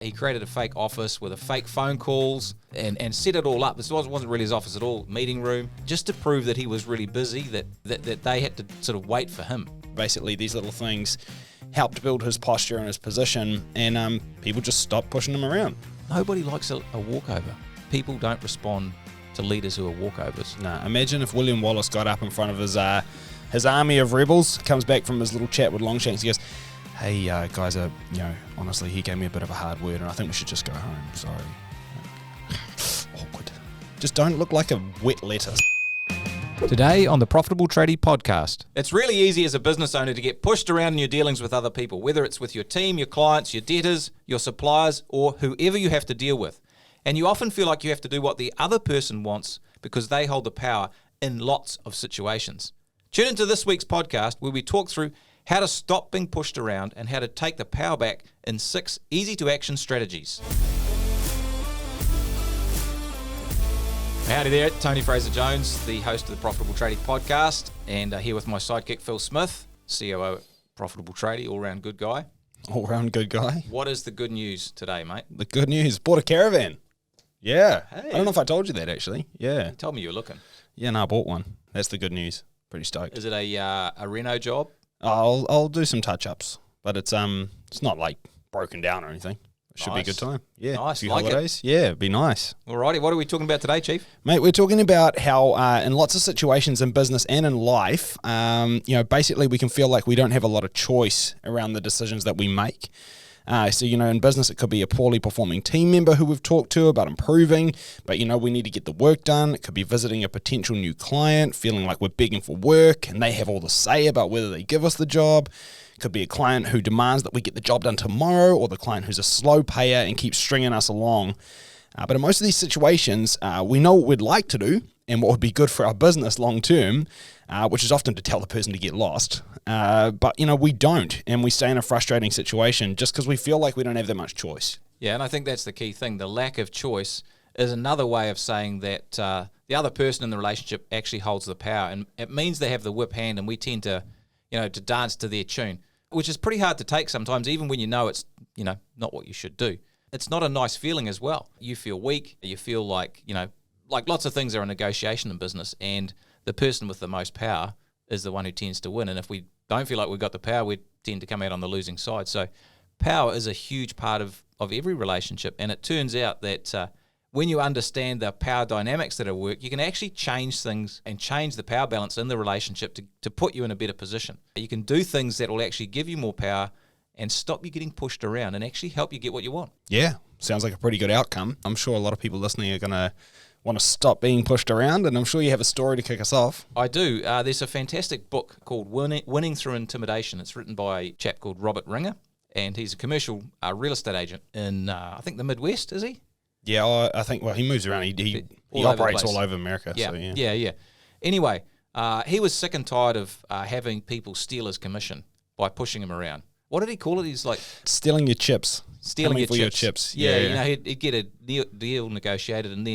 He created a fake office with a fake phone calls and set it all up. This wasn't really his office at all, meeting room, just to prove that he was really busy, that they had to sort of wait for him. Basically, these little things helped build his posture and his position, and people just stopped pushing him around. Nobody likes a walkover. People don't respond to leaders who are walkovers. Nah, imagine if William Wallace got up in front of his army of rebels, comes back from his little chat with Longshanks, he goes, "Hey guys, honestly, he gave me a bit of a hard word, and I think we should just go home. Sorry." Awkward. Just don't look like a wet lettuce. Today on the Profitable Tradie podcast. It's really easy as a business owner to get pushed around in your dealings with other people, whether it's with your team, your clients, your debtors, your suppliers, or whoever you have to deal with. And you often feel like you have to do what the other person wants because they hold the power in lots of situations. Tune into this week's podcast where we talk through how to stop being pushed around and how to take the power back in 6 easy-to-action strategies. Howdy there, Tony Fraser-Jones, the host of the Profitable Tradie podcast, and here with my sidekick Phil Smith, COO at Profitable Tradie, all-round good guy. All-round good guy. What is the good news today, mate? The good news, bought a caravan. Yeah. Hey. I don't know if I told you that, actually. Yeah. You told me you were looking. Yeah, no, I bought one. That's the good news. Pretty stoked. Is it a reno job? I'll do some touch-ups, but it's not like broken down or anything. It should be a good time. Yeah. Nice. A few Like holidays. Yeah, it'd be nice. Alrighty, what are we talking about today, Chief? Mate, we're talking about how in lots of situations in business and in life, basically we can feel like we don't have a lot of choice around the decisions that we make. So, in business, it could be a poorly performing team member who we've talked to about improving, but, we need to get the work done. It could be visiting a potential new client, feeling like we're begging for work and they have all the say about whether they give us the job. It could be a client who demands that we get the job done tomorrow, or the client who's a slow payer and keeps stringing us along. But in most of these situations, we know what we'd like to do and what would be good for our business long term, which is often to tell the person to get lost. But, we don't, and we stay in a frustrating situation just because we feel like we don't have that much choice. Yeah, and I think that's the key thing. The lack of choice is another way of saying that the other person in the relationship actually holds the power, and it means they have the whip hand, and we tend to, to dance to their tune, which is pretty hard to take sometimes, even when it's, not what you should do. It's not a nice feeling as well. You feel weak. You feel like, like lots of things are a negotiation in business, and the person with the most power is the one who tends to win. And if we don't feel like we've got the power, we tend to come out on the losing side. So power is a huge part of every relationship. And it turns out that when you understand the power dynamics that are at work, you can actually change things and change the power balance in the relationship to put you in a better position. You can do things that will actually give you more power and stop you getting pushed around and actually help you get what you want. Yeah, sounds like a pretty good outcome. I'm sure a lot of people listening are going to want to stop being pushed around, and I'm sure you have a story to kick us off. I do. There's a fantastic book called Winning Through Intimidation. It's written by a chap called Robert Ringer, and he's a commercial real estate agent in, I think, the Midwest, is he? Yeah, I think, he moves around. He operates all over America. Yeah, so, yeah. Anyway, he was sick and tired of having people steal his commission by pushing him around. What did he call it? He's like... stealing your chips. Stealing your chips. Yeah. He'd get a deal negotiated, and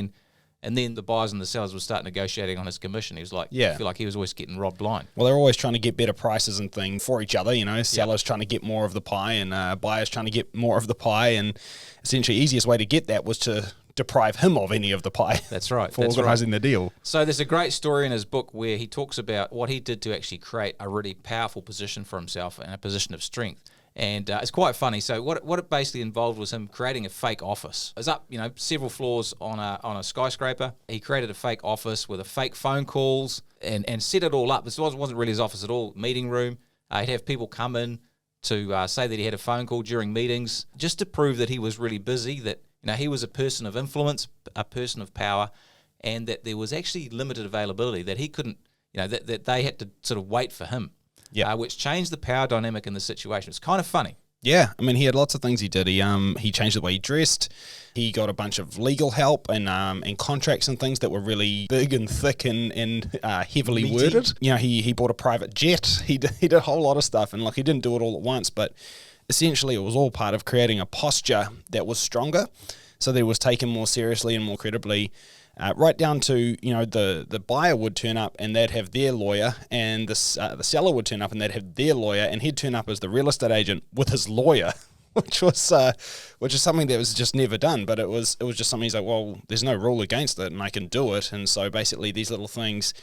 then the buyers and the sellers would start negotiating on his commission. He was like, I feel like he was always getting robbed blind. Well, they're always trying to get better prices and things for each other, sellers trying to get more of the pie and buyers trying to get more of the pie. And essentially, the easiest way to get that was to deprive him of any of the pie. That's right. For organising the deal. So there's a great story in his book where he talks about what he did to actually create a really powerful position for himself and a position of strength. And it's quite funny. So what it basically involved was him creating a fake office. It was up, several floors on a skyscraper. He created a fake office with a fake phone calls and set it all up. This wasn't really his office at all, meeting room. He'd have people come in to say that he had a phone call during meetings just to prove that he was really busy, that he was a person of influence, a person of power, and that there was actually limited availability, that he couldn't, that they had to sort of wait for him. Yeah, which changed the power dynamic in the situation. It's kind of funny. Yeah, he had lots of things he did. He changed the way he dressed. He got a bunch of legal help and contracts and things that were really big and thick and heavily Meaty. worded. He bought a private jet. He did a whole lot of stuff, and he didn't do it all at once, but essentially it was all part of creating a posture that was stronger, so that it was taken more seriously and more credibly. Right down to, the buyer would turn up and they'd have their lawyer, and the seller would turn up and they'd have their lawyer, and he'd turn up as the real estate agent with his lawyer. which is something that was just never done. But it was just something he's like, well, there's no rule against it, and I can do it. And so basically, these little things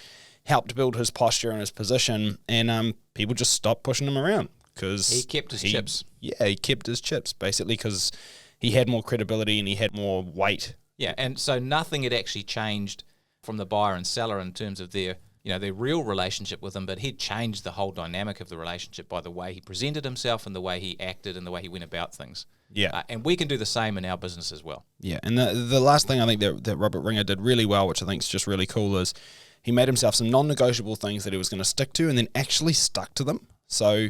helped build his posture and his position, and people just stopped pushing him around because He kept his chips. Yeah, he kept his chips basically because he had more credibility and he had more weight. Yeah, and so nothing had actually changed from the buyer and seller in terms of their real relationship with him, but he'd changed the whole dynamic of the relationship by the way he presented himself and the way he acted and the way he went about things. Yeah. And we can do the same in our business as well. Yeah, and the last thing I think that Robert Ringer did really well, which I think is just really cool, is he made himself some non-negotiable things that he was going to stick to and then actually stuck to them. So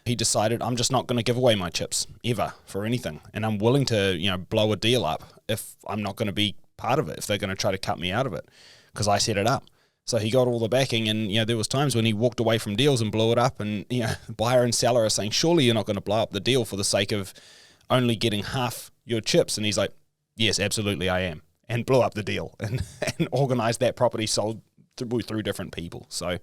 he decided, I'm just not going to give away my chips ever for anything, and I'm willing to blow a deal up if I'm not going to be part of it, if they're going to try to cut me out of it, because I set it up. So he got all the backing, and there was times when he walked away from deals and blew it up, and buyer and seller are saying, surely you're not going to blow up the deal for the sake of only getting half your chips. And he's like, yes, absolutely I am, and blew up the deal and organized that property sold through different people. So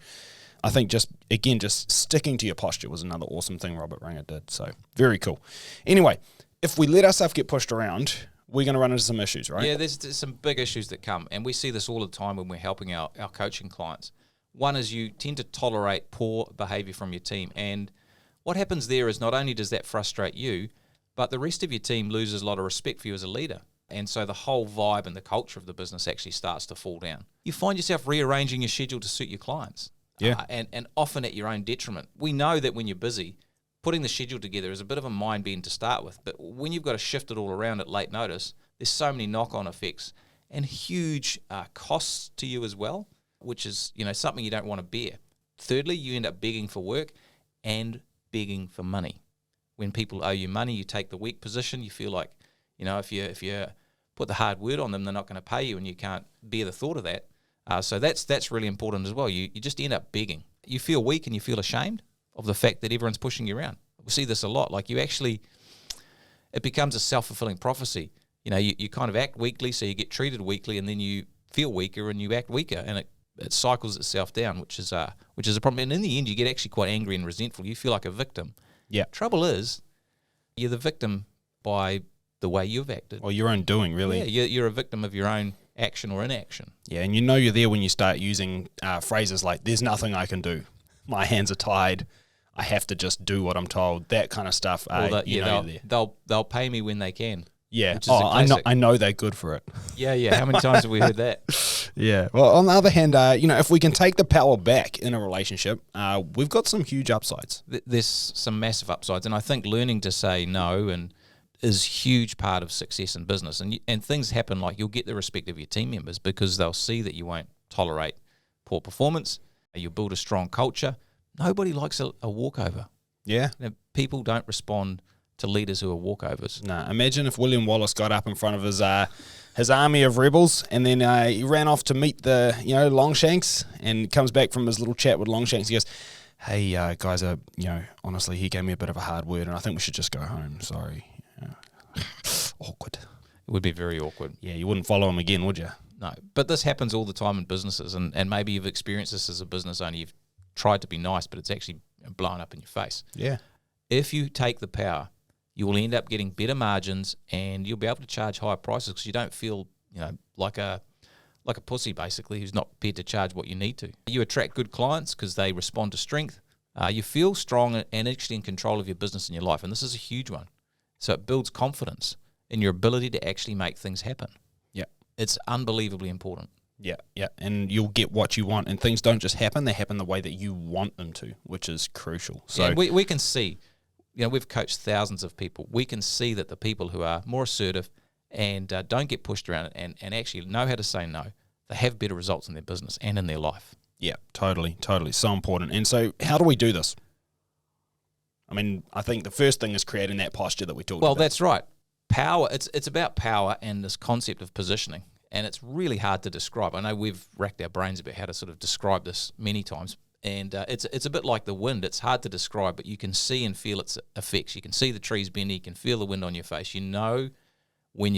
I think just sticking to your posture was another awesome thing Robert Ringer did. So very cool. Anyway, if we let ourselves get pushed around, we're going to run into some issues, right? Yeah, there's some big issues that come, and we see this all the time when we're helping our coaching clients. One is you tend to tolerate poor behavior from your team, and what happens there is not only does that frustrate you, but the rest of your team loses a lot of respect for you as a leader, and so the whole vibe and the culture of the business actually starts to fall down. You find yourself rearranging your schedule to suit your clients, and often at your own detriment. We know that when you're busy, putting the schedule together is a bit of a mind bend to start with, but when you've got to shift it all around at late notice, there's so many knock-on effects and huge costs to you as well, which is something you don't want to bear. Thirdly, you end up begging for work and begging for money. When people owe you money, you take the weak position. You feel like if you put the hard word on them, they're not going to pay you, and you can't bear the thought of that. So that's really important as well. You just end up begging. You feel weak and you feel ashamed of the fact that everyone's pushing you around. We see this a lot. Like it becomes a self-fulfilling prophecy. You kind of act weakly, so you get treated weakly, and then you feel weaker and you act weaker, and it cycles itself down, which is a problem. And in the end, you get actually quite angry and resentful. You feel like a victim. Yeah. Trouble is, you're the victim by the way you've acted. Or your own doing, really. Yeah, you're a victim of your own action or inaction. Yeah, and you're there when you start using phrases like, there's nothing I can do. My hands are tied. I have to just do what I'm told. That kind of stuff. They'll pay me when they can. Yeah. I know they're good for it. Yeah. How many times have we heard that? Yeah. Well, on the other hand, if we can take the power back in a relationship, we've got some huge upsides. There's some massive upsides, and I think learning to say no is huge part of success in business. And things happen like you'll get the respect of your team members because they'll see that you won't tolerate poor performance. You'll build a strong culture. Nobody likes a walkover. Yeah. People don't respond to leaders who are walkovers. No, imagine if William Wallace got up in front of his army of rebels and then he ran off to meet the Longshanks and comes back from his little chat with Longshanks. He goes, hey, guys, honestly, he gave me a bit of a hard word and I think we should just go home. Sorry. Awkward. It would be very awkward. Yeah, you wouldn't follow him again, would you? No, but this happens all the time in businesses, and maybe you've experienced this as a business owner. You've tried to be nice, but it's actually blown up in your face. Yeah. If you take the power, you will end up getting better margins, and you'll be able to charge higher prices because you don't feel, like a pussy basically who's not prepared to charge what you need to. You attract good clients because they respond to strength. You feel strong and actually in control of your business and your life, and this is a huge one. So it builds confidence in your ability to actually make things happen. Yeah. It's unbelievably important. Yeah, and you'll get what you want, and things don't just happen; they happen the way that you want them to, which is crucial. So yeah, we can see, we've coached thousands of people. We can see that the people who are more assertive and don't get pushed around and actually know how to say no, they have better results in their business and in their life. Yeah, totally, so important. And so, how do we do this? I mean, I think the first thing is creating that posture that we talked about. Well, that's right. Power. It's about power and this concept of positioning. And it's really hard to describe. I know we've racked our brains about how to sort of describe this many times. And it's a bit like the wind. It's hard to describe, but you can see and feel its effects. You can see the trees bending. You can feel the wind on your face. You know when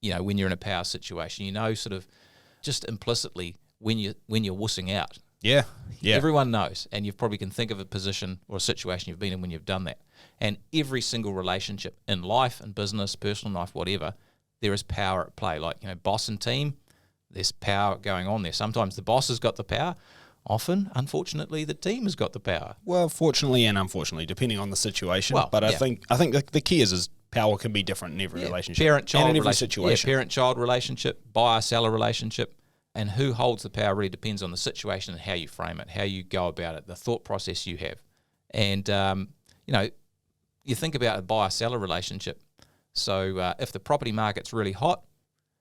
when you're in a power situation. You know sort of just implicitly when you're wussing out. Yeah, yeah. Everyone knows, and you probably can think of a position or a situation you've been in when you've done that. And every single relationship in life, in business, personal life, whatever, there is power at play. Like, boss and team, there's power going on there. Sometimes the boss has got the power. Often, unfortunately, the team has got the power. Well, fortunately and unfortunately, depending on the situation. Well, but yeah. I think the key is power can be different in every relationship. Parent-child and in every relationship. situation. Yeah, parent-child relationship, buyer-seller relationship. And who holds the power really depends on the situation and how you frame it, how you go about it, the thought process you have. And, you think about a buyer-seller relationship. So if the property market's really hot,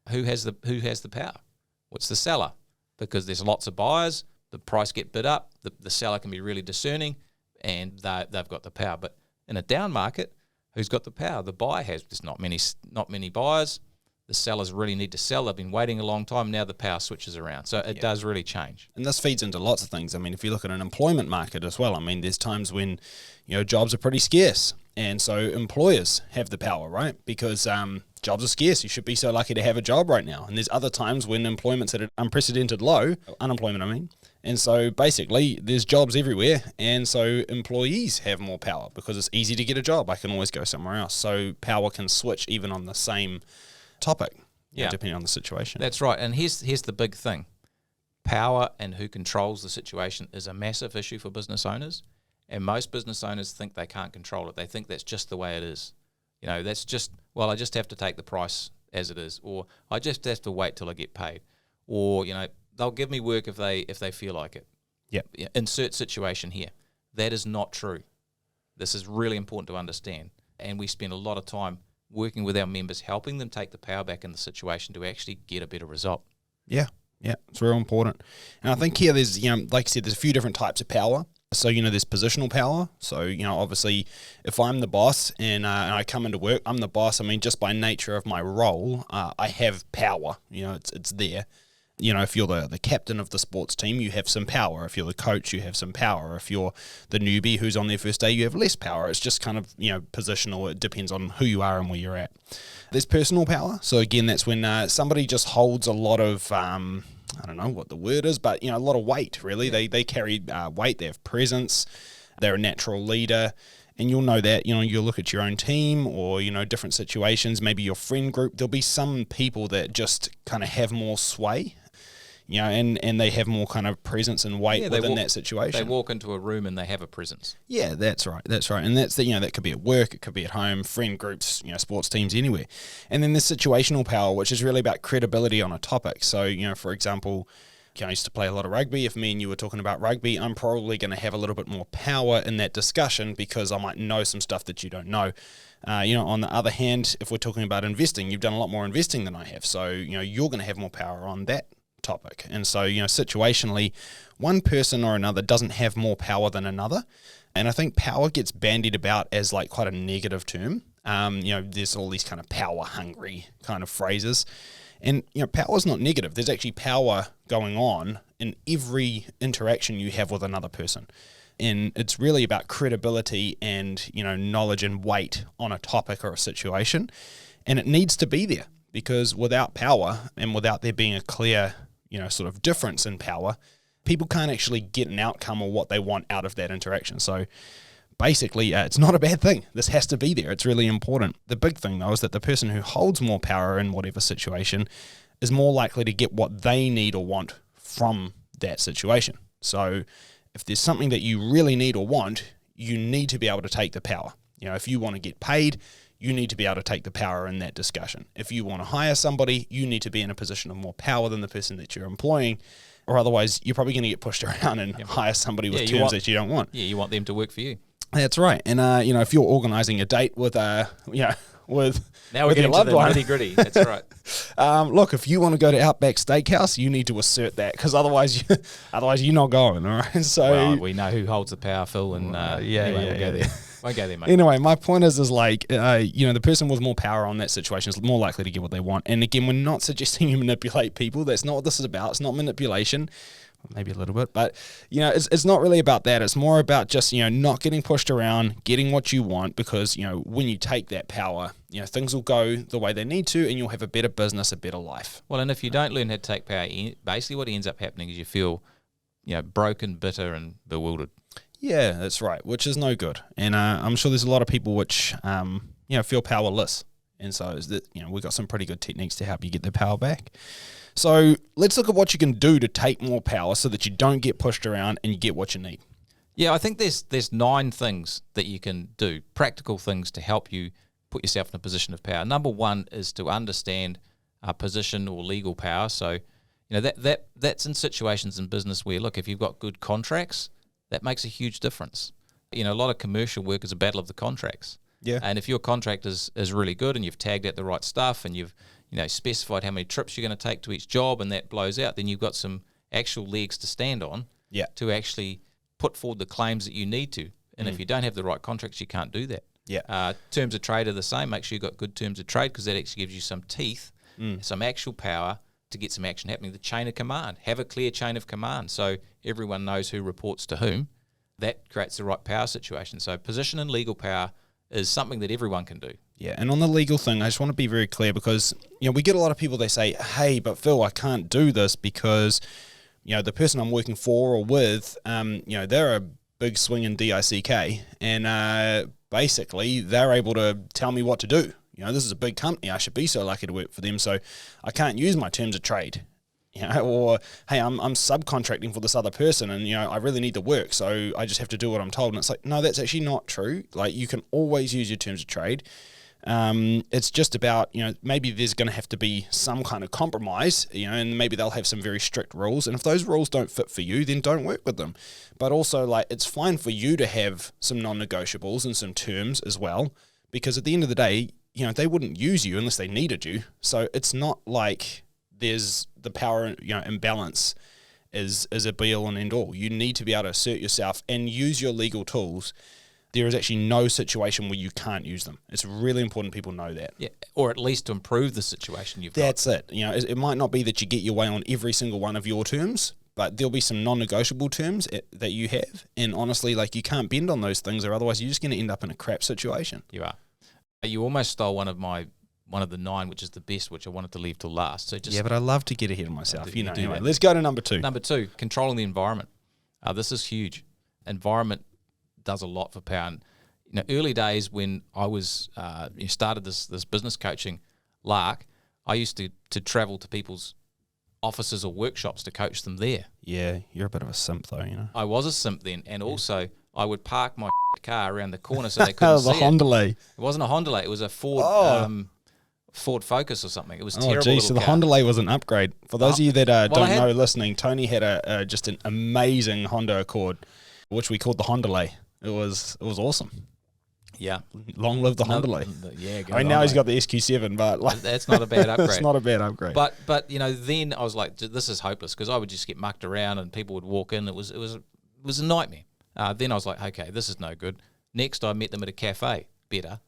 who has the power? What's the seller? Because there's lots of buyers, the price get bid up, the seller can be really discerning, and they've got the power. But in a down market, who's got the power? The buyer has. There's not many buyers. The sellers really need to sell. They've been waiting a long time. Now the power switches around. So it does really change. And this feeds into lots of things. I mean, if you look at an employment market as well, I mean, there's times when, jobs are pretty scarce. And so employers have the power, right? Because jobs are scarce. You should be so lucky to have a job right now. And there's other times when employment's at an unprecedented low, unemployment, I mean. And so basically there's jobs everywhere. And so employees have more power because it's easy to get a job. I can always go somewhere else. So power can switch even on the same topic, depending on the situation. That's right. And here's the big thing. Power and who controls the situation is a massive issue for business owners. And most business owners think they can't control it. They think that's just the way it is. That's just, I just have to take the price as it is, or I just have to wait till I get paid, or, they'll give me work if they feel like it. Yep. Insert situation here. That is not true. This is really important to understand. And we spend a lot of time working with our members, helping them take the power back in the situation to actually get a better result. Yeah, it's real important. And I think here there's, like I said, there's a few different types of power. So, there's positional power. So, obviously, if I'm the boss and I come into work, I'm the boss. I mean, just by nature of my role, I have power. It's there. If you're the captain of the sports team, you have some power. If you're the coach, you have some power. If you're the newbie who's on their first day, you have less power. It's just kind of, positional. It depends on who you are and where you're at. There's personal power. So again, that's when somebody just holds a lot of, I don't know what the word is, but, a lot of weight, really. Yeah. They carry weight. They have presence. They're a natural leader. And you'll know that, you'll look at your own team or, different situations, maybe your friend group. There'll be some people that just kind of have more sway. And they have more kind of presence and weight within that situation. They walk into a room and they have a presence. Yeah, that's right. And that's that could be at work, it could be at home, friend groups, sports teams, anywhere. And then there's situational power, which is really about credibility on a topic. So, for example, I used to play a lot of rugby. If me and you were talking about rugby, I'm probably going to have a little bit more power in that discussion because I might know some stuff that you don't know. On the other hand, if we're talking about investing, you've done a lot more investing than I have. So, you're going to have more power on that topic. And so, situationally, one person or another doesn't have more power than another. And I think power gets bandied about as like quite a negative term. There's all these kind of power hungry kind of phrases. And, power is not negative. There's actually power going on in every interaction you have with another person. And it's really about credibility and, knowledge and weight on a topic or a situation. And it needs to be there because without power and without there being a clear sort of difference in power, people can't actually get an outcome or what they want out of that interaction. So basically, it's not a bad thing. This has to be there. It's really important. The big thing, though, is that the person who holds more power in whatever situation is more likely to get what they need or want from that situation. So if there's something that you really need or want, you need to be able to take the power. If you want to get paid, you need to be able to take the power in that discussion. If you want to hire somebody, you need to be in a position of more power than the person that you're employing, or otherwise you're probably going to get pushed around and hire somebody with terms that you don't want. Yeah, you want them to work for you. That's right. And, if you're organising a date with, with now we're getting to the nitty-gritty. That's right. Look, if you want to go to Outback Steakhouse, you need to assert that because otherwise you're not going, all right? So we know who holds the power, Phil, and we'll go there. Won't go there, mate. Anyway, my point is like, the person with more power on that situation is more likely to get what they want. And again, we're not suggesting you manipulate people. That's not what this is about. It's not manipulation. Maybe a little bit, but it's not really about that. It's more about just not getting pushed around, getting what you want, because when you take that power, things will go the way they need to, and you'll have a better business, a better life. Well, and if you don't learn how to take power, basically what ends up happening is you feel broken, bitter, and bewildered. Yeah, that's right, which is no good. And I'm sure there's a lot of people which, feel powerless. And so, we've got some pretty good techniques to help you get the power back. So let's look at what you can do to take more power so that you don't get pushed around and you get what you need. Yeah, I think there's 9 things that you can do, practical things to help you put yourself in a position of power. Number 1 is to understand position or legal power. So, that's in situations in business where, look, if you've got good contracts, that makes a huge difference. A lot of commercial work is a battle of the contracts. Yeah. And if your contract is really good and you've tagged out the right stuff and you've specified how many trips you're going to take to each job and that blows out, then you've got some actual legs to stand on to actually put forward the claims that you need to. And if you don't have the right contracts, you can't do that. Yeah. Terms of trade are the same. Make sure you've got good terms of trade because that actually gives you some teeth, some actual power to get some action happening. The chain of command. Have a clear chain of command so everyone knows who reports to whom. That creates the right power situation. So position and legal power is something that everyone can do. Yeah, and on the legal thing, I just want to be very clear because, we get a lot of people, they say, hey, but Phil, I can't do this because, the person I'm working for or with, they're a big swinging DICK and basically they're able to tell me what to do. This is a big company. I should be so lucky to work for them. So I can't use my terms of trade, or, hey, I'm subcontracting for this other person and, I really need the work. So I just have to do what I'm told. And it's like, no, that's actually not true. Like you can always use your terms of trade. It's just about, maybe there's going to have to be some kind of compromise, and maybe they'll have some very strict rules. And if those rules don't fit for you, then don't work with them. But also, like, it's fine for you to have some non-negotiables and some terms as well, because at the end of the day, they wouldn't use you unless they needed you. So it's not like there's the power, imbalance is a be-all and end-all. You need to be able to assert yourself and use your legal tools. There is actually no situation where you can't use them. It's really important people know that. Yeah, or at least to improve the situation you've got. That's it. It might not be that you get your way on every single one of your terms, but there'll be some non-negotiable terms that you have. And honestly, like you can't bend on those things or otherwise you're just going to end up in a crap situation. You are. You almost stole one of the 9, which is the best, which I wanted to leave till last. So just but I love to get ahead of myself. Anyway, let's go to number 2. Number 2, controlling the environment. This is huge. Environment does a lot for power. And, early days when I was started this business coaching lark, I used to travel to people's offices or workshops to coach them there. Yeah, you're a bit of a simp though, I was a simp then, and also I would park my car around the corner so they couldn't see Honda. It wasn't a Honda, it was a Ford Ford Focus or something. It was terrible. Oh, geez, so the Honda was an upgrade. For those of you that don't know listening, Tony had just an amazing Honda Accord, which we called the Honda. It was awesome. Yeah. Long live the Honda. Yeah. Now he's got the SQ7, but that's not a bad upgrade. It's not a bad upgrade. But then I was like, this is hopeless because I would just get mucked around and people would walk in. It was a nightmare. Then I was like, okay, this is no good. Next, I met them at a cafe. Better.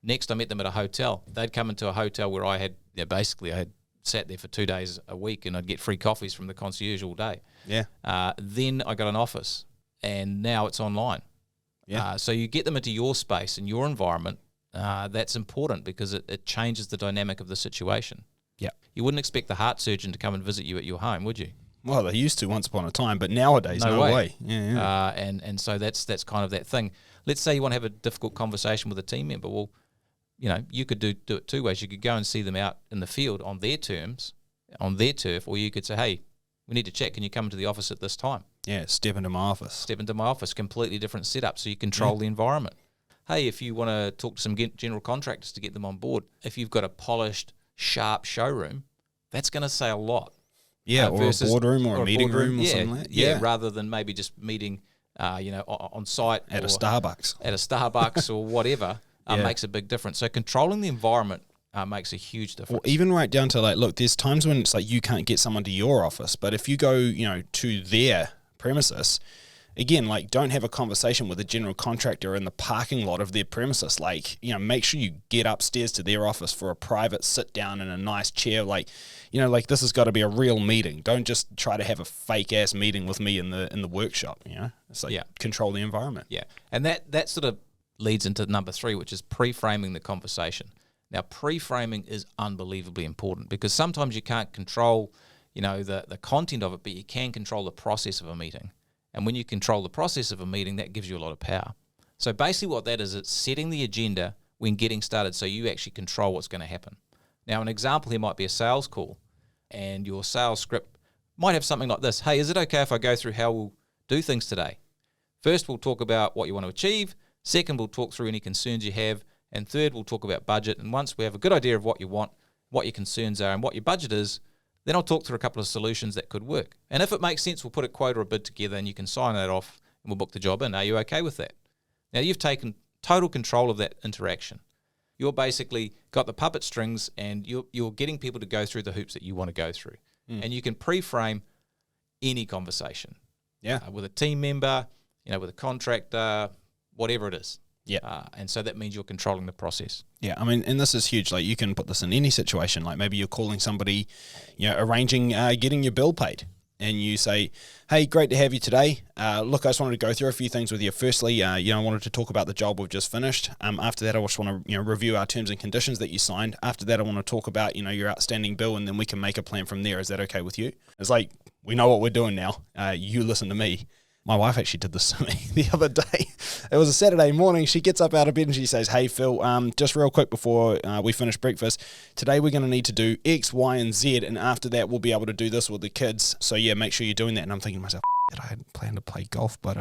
Next, I met them at a hotel. They'd come into a hotel where I had sat there for 2 days a week and I'd get free coffees from the concierge all day. Yeah. Then I got an office and now it's online. Yeah. So you get them into your space and your environment. That's important because it changes the dynamic of the situation. Yeah. You wouldn't expect the heart surgeon to come and visit you at your home, would you? Well, they used to once upon a time, but nowadays, no way. Yeah. And so that's kind of that thing. Let's say you want to have a difficult conversation with a team member. Well, you could do it 2 ways. You could go and see them out in the field on their terms, on their turf, or you could say, hey, we need to chat. Can you come to the office at this time? Yeah, step into my office. Completely different setup, so you control the environment. Hey, if you want to talk to some general contractors to get them on board, if you've got a polished, sharp showroom, that's going to say a lot. Yeah, or a boardroom or a meeting room or something like that. Yeah, rather than maybe just meeting, on site. At a Starbucks. Or whatever, makes a big difference. So controlling the environment makes a huge difference. Or even right down to look, there's times when it's like you can't get someone to your office, but if you go, to their premises, again, don't have a conversation with a general contractor in the parking lot of their premises. Make sure you get upstairs to their office for a private sit down in a nice chair. This has got to be a real meeting. Don't just try to have a fake ass meeting with me in the workshop. It's control the environment. Yeah, and that sort of leads into number 3, which is pre-framing the conversation. Now, pre-framing is unbelievably important because sometimes you can't control, the content of it, but you can control the process of a meeting. And when you control the process of a meeting, that gives you a lot of power. So basically what that is, it's setting the agenda when getting started so you actually control what's going to happen. Now, an example here might be a sales call, and your sales script might have something like this. Hey, is it okay if I go through how we'll do things today? First, we'll talk about what you want to achieve. Second, we'll talk through any concerns you have. And third, we'll talk about budget. And once we have a good idea of what you want, what your concerns are, and what your budget is, then I'll talk through a couple of solutions that could work. And if it makes sense, we'll put a quote or a bid together and you can sign that off and we'll book the job in. Are you okay with that? Now, you've taken total control of that interaction. You're basically got the puppet strings and you're getting people to go through the hoops that you want to go through. And you can pre-frame any conversation. Yeah. With a team member, with a contractor, whatever it is. Yeah. And so that means you're controlling the process. Yeah, I mean, and this is huge. Like, you can put this in any situation. Like, maybe you're calling somebody, arranging getting your bill paid. And you say, hey, great to have you today. Look, I just wanted to go through a few things with you. Firstly, I wanted to talk about the job we've just finished. After that, I just want to review our terms and conditions that you signed. After that, I want to talk about, your outstanding bill, and then we can make a plan from there. Is that okay with you? It's like, we know what we're doing now. You listen to me. My wife actually did this to me the other day. It was a Saturday morning. She gets up out of bed and she says, hey, Phil, just real quick before we finish breakfast, today we're going to need to do X, Y, and Z, and after that we'll be able to do this with the kids. So, yeah, make sure you're doing that. And I'm thinking to myself, I hadn't planned to play golf, but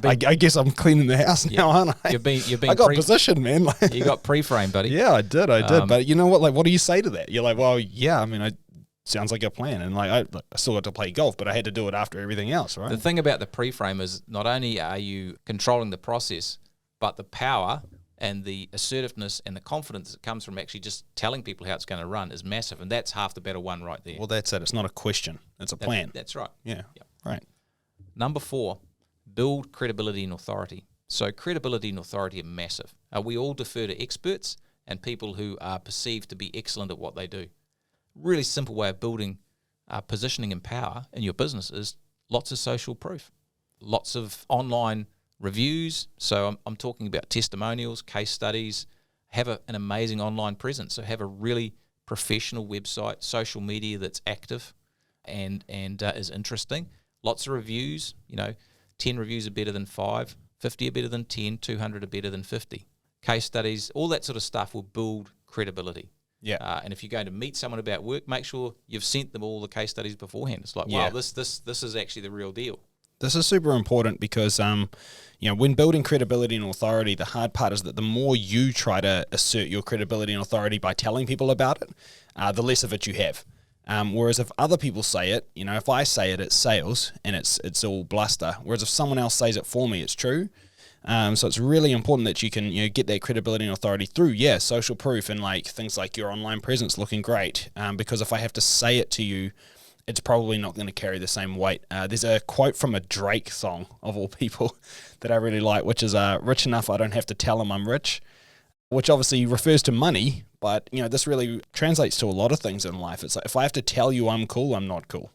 I guess I'm cleaning the house now, aren't I? You've been I got positioned, man. You got pre-framed, buddy. Yeah, I did. But you know what? Like, what do you say to that? You're like, well, yeah, I mean, sounds like a plan, and like I still got to play golf, but I had to do it after everything else, right? The thing about the pre-frame is not only are you controlling the process, but the power and the assertiveness and the confidence that comes from actually just telling people how it's going to run is massive, and that's half the battle won right there. Well, that's it. It's not a question; it's a plan. That's right. Yeah. Yep. Right. Number 4, build credibility and authority. So credibility and authority are massive. We all defer to experts and people who are perceived to be excellent at what they do. Really simple way of building positioning and power in your business is lots of social proof, lots of online reviews. So I'm talking about testimonials, case studies. Have an amazing online presence. So have a really professional website, social media that's active and is interesting. Lots of reviews. 10 reviews are better than 5, 50 are better than 10, 200 are better than 50. Case studies, all that sort of stuff will build credibility. Yeah. And if you're going to meet someone about work, make sure you've sent them all the case studies beforehand. It's like, wow, this is actually the real deal. This is super important because, when building credibility and authority, the hard part is that the more you try to assert your credibility and authority by telling people about it, the less of it you have. Whereas if other people say it, if I say it, it's sales and it's all bluster. Whereas if someone else says it for me, it's true. So it's really important that you can get that credibility and authority through social proof and like things like your online presence looking great. Because if I have to say it to you, it's probably not going to carry the same weight. There's a quote from a Drake song of all people that I really like, which is "Rich enough I don't have to tell him I'm rich," which obviously refers to money, but this really translates to a lot of things in life. It's like, if I have to tell you I'm cool, I'm not cool.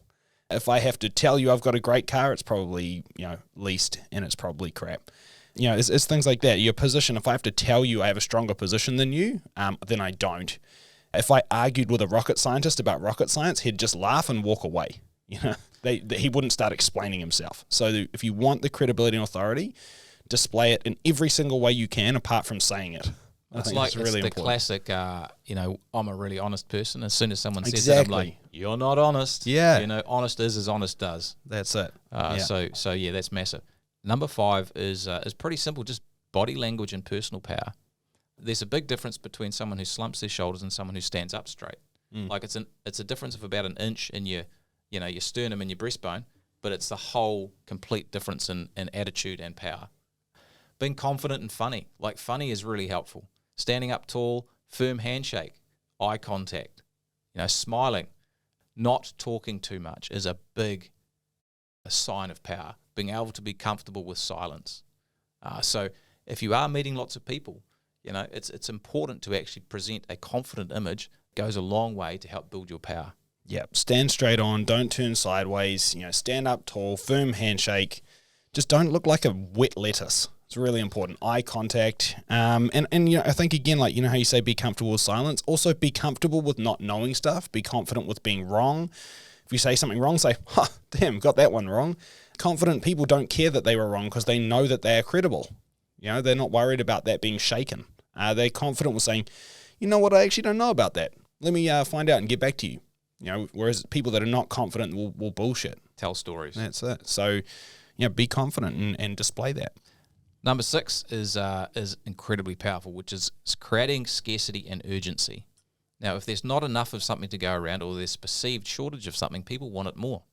If I have to tell you I've got a great car, it's probably leased and it's probably crap. It's things like that. Your position, if I have to tell you I have a stronger position than you, then I don't. If I argued with a rocket scientist about rocket science, he'd just laugh and walk away. He wouldn't start explaining himself. So if you want the credibility and authority, display it in every single way you can apart from saying it. It's really the classic, I'm a really honest person. As soon as someone says that, I'm like, you're not honest. Yeah. Honest is as honest does. That's it. So that's massive. Number 5 is pretty simple, just body language and personal power. There's a big difference between someone who slumps their shoulders and someone who stands up straight. Like it's a difference of about an inch in your sternum and your breastbone, but it's the whole complete difference in attitude and power. Being confident and funny. Like, funny is really helpful. Standing up tall, firm handshake, eye contact, smiling, not talking too much is a sign of power. Being able to be comfortable with silence. So if you are meeting lots of people, it's important to actually present a confident image. It goes a long way to help build your power. Yeah, stand straight on, don't turn sideways, stand up tall, firm handshake. Just don't look like a wet lettuce. It's really important. Eye contact. And I think again, like, how you say be comfortable with silence, also be comfortable with not knowing stuff, be confident with being wrong. If you say something wrong, say, damn, got that one wrong. Confident people don't care that they were wrong because they know that they are credible. They're not worried about that being shaken. They're confident with saying, you know what, I actually don't know about that. Let me find out and get back to you. Whereas people that are not confident will bullshit. Tell stories. That's it. So, be confident and display that. Number 6 is incredibly powerful, which is creating scarcity and urgency. Now, if there's not enough of something to go around, or there's perceived shortage of something, people want it more.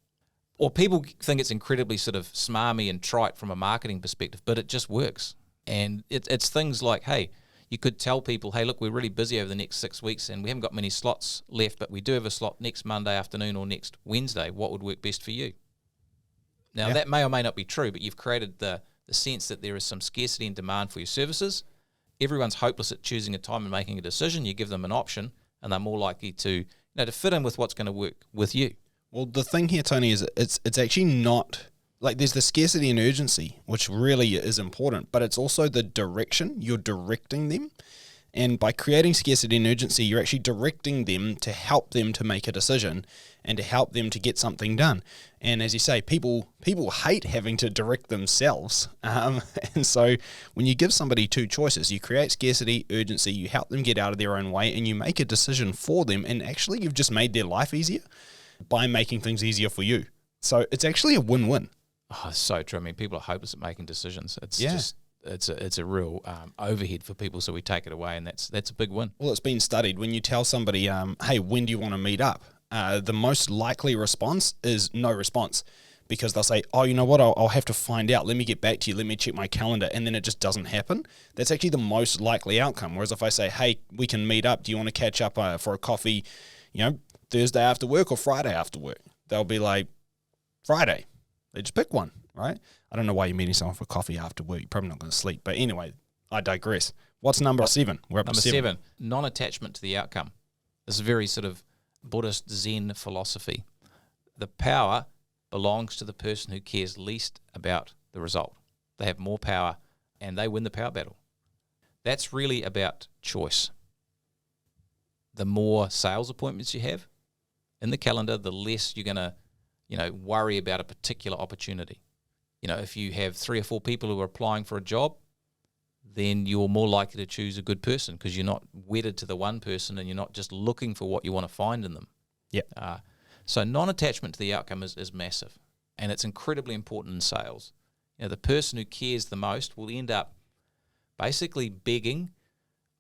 Or people think it's incredibly sort of smarmy and trite from a marketing perspective, but it just works. And it's things like, hey, you could tell people, hey, look, we're really busy over the next 6 weeks and we haven't got many slots left, but we do have a slot next Monday afternoon or next Wednesday. What would work best for you? Now, that may or may not be true, but you've created the sense that there is some scarcity and demand for your services. Everyone's hopeless at choosing a time and making a decision. You give them an option, and they're more likely to fit in with what's going to work with you. Well, the thing here, Tony, is it's actually not like there's the scarcity and urgency, which really is important, but it's also the direction. You're directing them. And by creating scarcity and urgency, you're actually directing them to help them to make a decision and to help them to get something done. And as you say, people hate having to direct themselves. And so when you give somebody 2 choices, you create scarcity, urgency, you help them get out of their own way, and you make a decision for them. And actually, you've just made their life easier by making things easier for you. So it's actually a win-win. Oh, it's so true. I mean, people are hopeless at making decisions. It's a real overhead for people, so we take it away, and that's a big win. Well, it's been studied. When you tell somebody, hey, when do you want to meet up? The most likely response is no response, because they'll say, oh, you know what, I'll have to find out. Let me get back to you. Let me check my calendar. And then it just doesn't happen. That's actually the most likely outcome. Whereas if I say, hey, we can meet up. Do you want to catch up for a coffee, Thursday after work or Friday after work? They'll be like, Friday. They just pick one, right? I don't know why you're meeting someone for coffee after work. You're probably not going to sleep. But anyway, I digress. What's number 7? We're up number to 7. Non-attachment to the outcome. This is very sort of Buddhist Zen philosophy. The power belongs to the person who cares least about the result. They have more power and they win the power battle. That's really about choice. The more sales appointments you have in the calendar, the less you're going to worry about a particular opportunity. If you have 3 or 4 people who are applying for a job, then you're more likely to choose a good person because you're not wedded to the one person and you're not just looking for what you want to find in them. Yeah. So non-attachment to the outcome is massive, and it's incredibly important in sales. The person who cares the most will end up basically begging,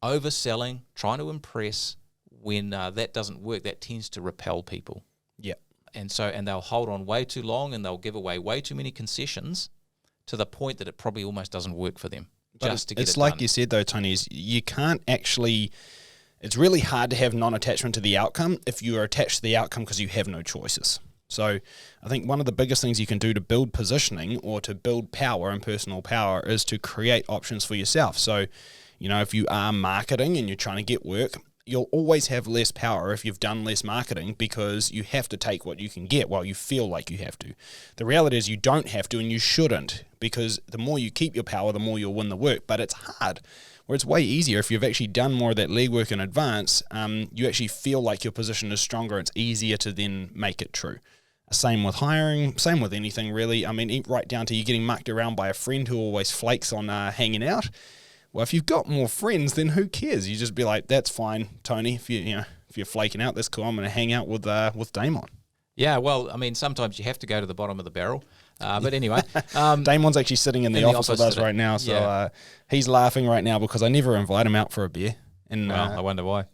overselling, trying to impress. When that doesn't work, that tends to repel people. Yeah. And they'll hold on way too long and they'll give away way too many concessions to the point that it probably almost doesn't work for them. But just to get it it's like done. you said though, Tony, is you can't actually, it's really hard to have non-attachment to the outcome if you are attached to the outcome because you have no choices. So I think one of the biggest things you can do to build positioning or to build power and personal power is to create options for yourself. So, if you are marketing and you're trying to get work, you'll always have less power if you've done less marketing because you have to take what you can get while you feel like you have to. The reality is you don't have to and you shouldn't, because the more you keep your power, the more you'll win the work. But it's hard. Where it's way easier if you've actually done more of that legwork in advance, you actually feel like your position is stronger. It's easier to then make it true. Same with hiring, same with anything really. I mean, right down to you getting mucked around by a friend who always flakes on hanging out. Well, if you've got more friends, then who cares? You just be like, that's fine, Tony. If you're flaking out, that's cool. I'm going to hang out with Damon. Yeah, well, I mean, sometimes you have to go to the bottom of the barrel. But anyway. Damon's actually sitting in the office with us right now, so yeah. He's laughing right now because I never invite him out for a beer. And I wonder why.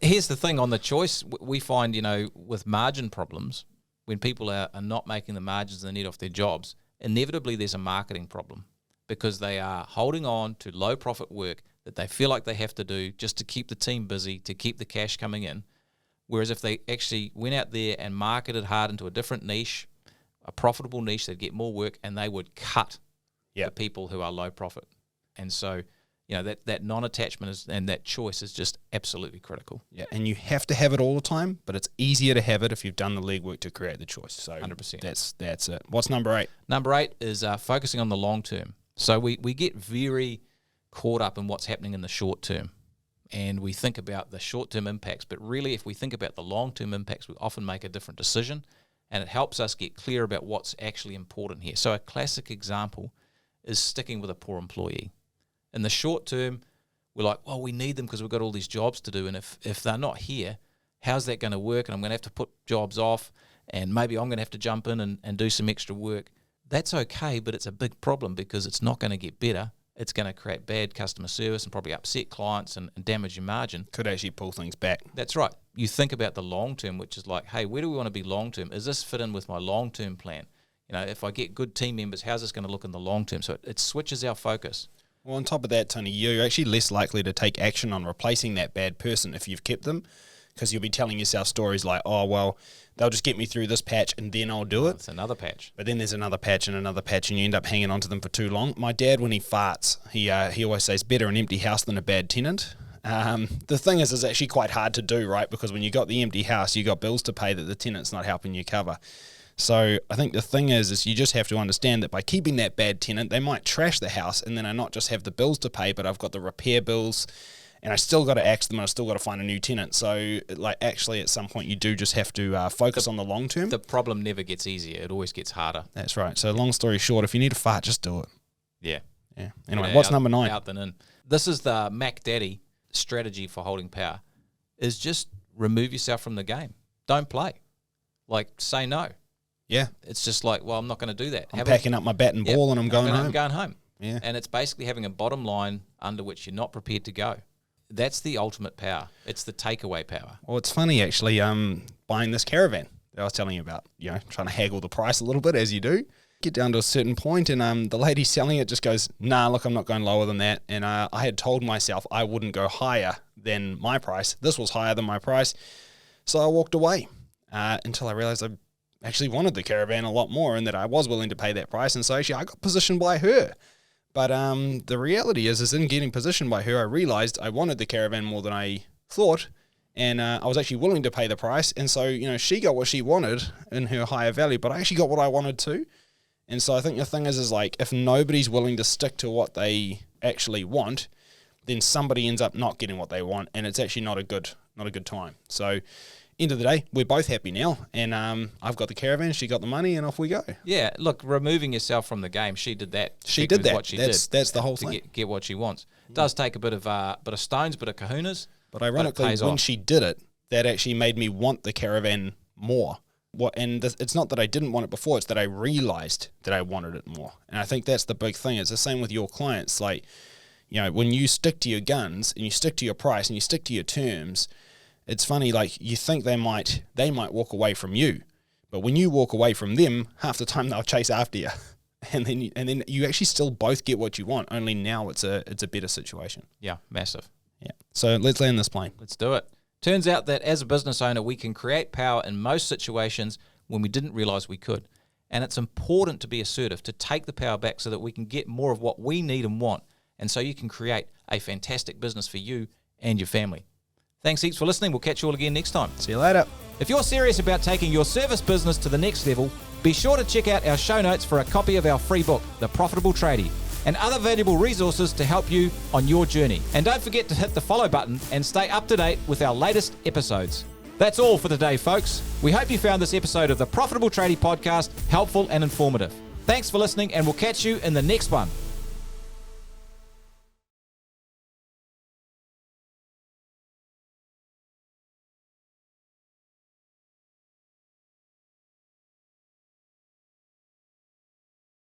Here's the thing on the choice. We find, with margin problems, when people are not making the margins they need off their jobs, inevitably there's a marketing problem because they are holding on to low profit work that they feel like they have to do just to keep the team busy, to keep the cash coming in. Whereas if they actually went out there and marketed hard into a different niche, a profitable niche, they'd get more work and they would cut the people who are low profit. And so, that non-attachment and that choice is just absolutely critical. Yeah, and you have to have it all the time, but it's easier to have it if you've done the legwork to create the choice. So 100%. That's it. What's number 8? Number 8 is focusing on the long term. So we get very caught up in what's happening in the short term. and we think about the short-term impacts, but really if we think about the long-term impacts, we often make a different decision, and it helps us get clear about what's actually important here. So a classic example is sticking with a poor employee. In the short term, we're like, well, we need them because we've got all these jobs to do, and if they're not here, how's that going to work? And I'm going to have to put jobs off, and maybe I'm going to have to jump in and do some extra work. That's okay, but it's a big problem because it's not going to get better. It's going to create bad customer service and probably upset clients and damage your margin. Could actually pull things back. That's right. You think about the long term, which is like, hey, where do we want to be long term? Is this fit in with my long term plan? You know, if I get good team members, how's this going to look in the long term? So it switches our focus. Well, on top of that, Tony, you're actually less likely to take action on replacing that bad person if you've kept them, because you'll be telling yourself stories like, oh, well, they'll just get me through this patch and then I'll do it. It's another patch. But then there's another patch and you end up hanging on to them for too long. My dad, when he farts, he always says, better an empty house than a bad tenant. The thing is, it's actually quite hard to do, right? Because when you got the empty house, you got bills to pay that the tenant's not helping you cover. So I think the thing is you just have to understand that by keeping that bad tenant, they might trash the house and then I not just have the bills to pay, but I've got the repair bills, and I still got to axe them, and I still got to find a new tenant. So, like, actually, at some point, you do just have to focus on the long term. The problem never gets easier. It always gets harder. That's right. So, long story short, if you need a fart, just do it. Yeah. Yeah. Anyway, what's number 9? Out and in. This is the Mac Daddy strategy for holding power, is just remove yourself from the game. Don't play. Like, say no. Yeah. It's just like, well, I'm not going to do that. I'm packing up my bat and ball and I'm going home. I'm going home. Yeah. And it's basically having a bottom line under which you're not prepared to go. That's the ultimate power. It's the takeaway power. Well, it's funny, actually, buying this caravan that I was telling you about, trying to haggle the price a little bit, as you do. Get down to a certain point, and the lady selling it just goes, nah, look, I'm not going lower than that. And I had told myself I wouldn't go higher than my price. This was higher than my price. So I walked away until I realized I actually wanted the caravan a lot more and that I was willing to pay that price. And so actually I got positioned by her. But the reality is in getting positioned by her, I realized I wanted the caravan more than I thought, and I was actually willing to pay the price. And so, she got what she wanted in her higher value, but I actually got what I wanted too. And so I think the thing is like, if nobody's willing to stick to what they actually want, then somebody ends up not getting what they want, and it's actually not a good time. So, end of the day, we're both happy now, and I've got the caravan, she got the money, and off we go. Yeah, look, removing yourself from the game, she did that. She did that. What she that's the whole thing. To get what she wants. It does take a bit of stones, bit of kahunas. But ironically, when she did it, that actually made me want the caravan more. It's not that I didn't want it before, it's that I realized that I wanted it more. And I think that's the big thing. It's the same with your clients. Like, when you stick to your guns and you stick to your price and you stick to your terms, it's funny, like, you think they might walk away from you, but when you walk away from them, half the time they'll chase after you, and then you actually still both get what you want. Only now it's a better situation. Yeah, massive. Yeah. So let's land this plane. Let's do it. Turns out that as a business owner, we can create power in most situations when we didn't realize we could, and it's important to be assertive, to take the power back so that we can get more of what we need and want, and so you can create a fantastic business for you and your family. Thanks heaps for listening. We'll catch you all again next time. See you later. If you're serious about taking your service business to the next level, be sure to check out our show notes for a copy of our free book, The Profitable Tradie, and other valuable resources to help you on your journey. And don't forget to hit the follow button and stay up to date with our latest episodes. That's all for today, folks. We hope you found this episode of the Profitable Tradie podcast helpful and informative. Thanks for listening, and we'll catch you in the next one.